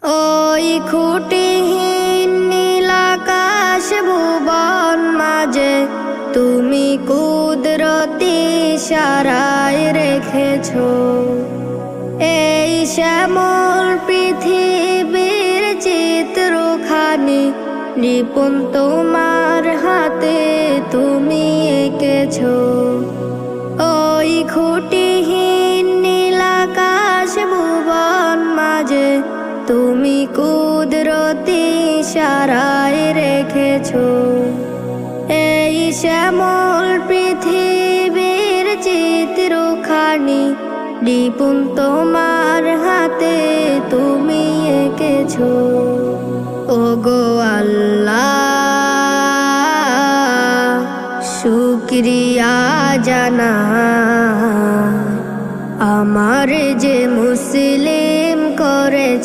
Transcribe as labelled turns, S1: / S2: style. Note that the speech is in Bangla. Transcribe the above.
S1: ওই খুঁটিহীন নীলাকাশ ভুবন মাঝে তুমি কুদরতি ইশারায় রেখেছো এই শ্যামল পৃথিবীর চিত্রখানি নিপুণ তোমার হাতে তুমি এঁকেছো। ওই খুঁটিহীন নীলাকাশ ভুবন মাঝে তুমি কুদরতি ইশারায় রেখেছো এই শ্যামল পৃথিবীর চিত্রখানি নিপুণ তোমার হাতে তুমি এঁকেছো। ওগো আল্লাহ শুকরিয়া জানাই আমার যে